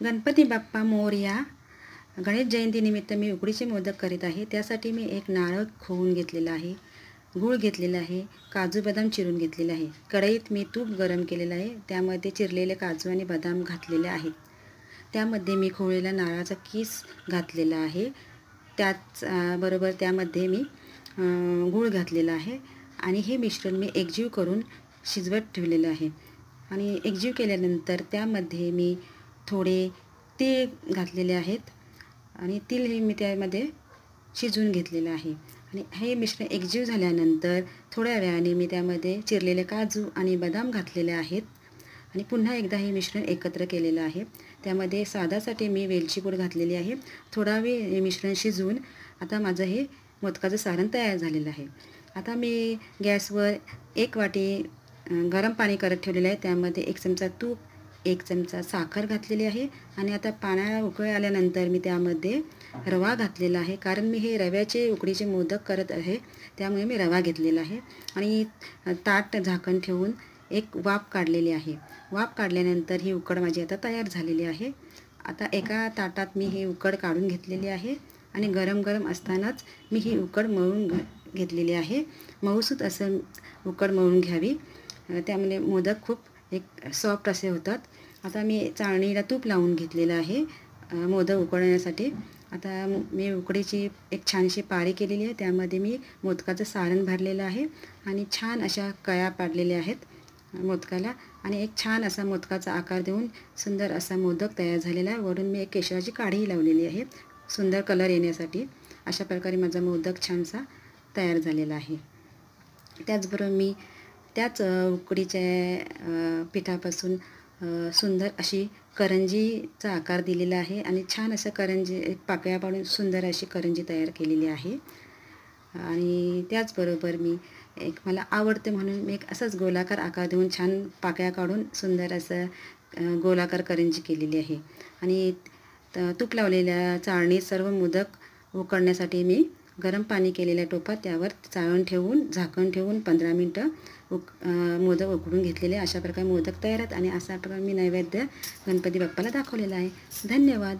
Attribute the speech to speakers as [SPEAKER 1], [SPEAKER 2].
[SPEAKER 1] गणपती बाप्पा मोरया. गणेश जयंतीनिमित्त मी उकडीचे मोदक करीत आहे. त्यासाठी मी एक नारळ खोवून घेतलेला आहे, गूळ घेतलेला आहे, काजू बदाम चिरून घेतलेले आहे. कढईत मी तूप गरम केलेलं आहे, त्यामध्ये चिरलेले काजू आणि बदाम घातलेले आहेत. त्यामध्ये मी खोवलेला नारळाचा कीस घातलेला आहे. त्याच बरोबर त्यामध्ये मी गूळ घातलेला आहे आणि हे मिश्रण मी एकजीव करून शिजवत ठेवलेलं आहे. आणि एकजीव केल्यानंतर त्यामध्ये मी थोडे तीळ घातलेले आहेत आणि तीळ हे मी त्यामध्ये शिजवून घेतलेलं आहे. आणि हे मिश्रण एकजीव झाल्यानंतर थोड्या वेळाने मी त्यामध्ये चिरलेले काजू आणि बदाम घातलेले आहेत आणि पुन्हा एकदा हे मिश्रण एकत्र केलेलं आहे. त्यामध्ये स्वादासाठी मी वेलची पूड घातलेली आहे. थोडा वेळ हे मिश्रण शिजवून आता माझं हे मोदकाचं सारण तयार झालेलं आहे. आता मी गॅसवर एक वाटी गरम पाणी करत ठेवलेलं आहे. त्यामध्ये 1 चमचा तूप, 1 चमचा साखर घातलेली आहे आणि आता पाण्याला उकळी आल्यानंतर मी त्यामध्ये रवा घातलेला आहे. कारण मी हे रव्याचे उकडीचे मोदक करत आहे, त्यामुळे मी रवा घेतलेला आहे. आणि ताट झाकण ठेवून एक वाफ काढलेली आहे. वाफ काढल्यानंतर ही उकड माझी आता तयार झालेली आहे. आता एका ताटात मी ही उकड काढून घेतलेली आहे आणि गरम गरम असतानाच मी ही उकड मळून घेतलेली आहे. मऊसूत असं उकड मळून घ्यावी, त्यामुळे मोदक खूप एक सॉफ्ट असे होतात. आता मी चाळणीला तूप लावून घेतलेलं आहे मोदक उकळण्यासाठी. आता मी उकडीची एक छानशी पारी केलेली आहे. त्यामध्ये मी मोदकाचं सारण भरलेलं आहे आणि छान अशा कळ्या पाडलेल्या आहेत मोदकाला आणि एक छान असा मोदकाचा आकार देऊन सुंदर असा मोदक तयार झालेला आहे. वरून मी एक केशराची काडीही लावलेली आहे सुंदर कलर येण्यासाठी. अशा प्रकारे माझा मोदक छानसा तयार झालेला आहे. त्याचबरोबर मी त्याच उकडीच्या पिठापासून सुंदर अशी करंजीचा आकार दिलेला आहे आणि छान असं करंजी पाकळ्या पाडून सुंदर अशी करंजी तयार केलेली आहे. आणि त्याचबरोबर मी एक मला आवडते म्हणून मी एक असाच गोलाकार आकार देऊन छान पाकळ्या काढून सुंदर असं गोलाकार करंजी केलेली आहे. आणि तूप लावलेल्या चाळणीत सर्व मोदक उकडण्यासाठी मी गरम पाणी केलेल्या टोपात त्यावर चाळण ठेवून झाकण ठेवून 15 मिनटं मोदक उकडून घेतलेले. अशा प्रकारे मोदक तयार आहेत आणि अशा प्रकारे मी नैवेद्य गणपती बाप्पाला दाखवलेला आहे. धन्यवाद.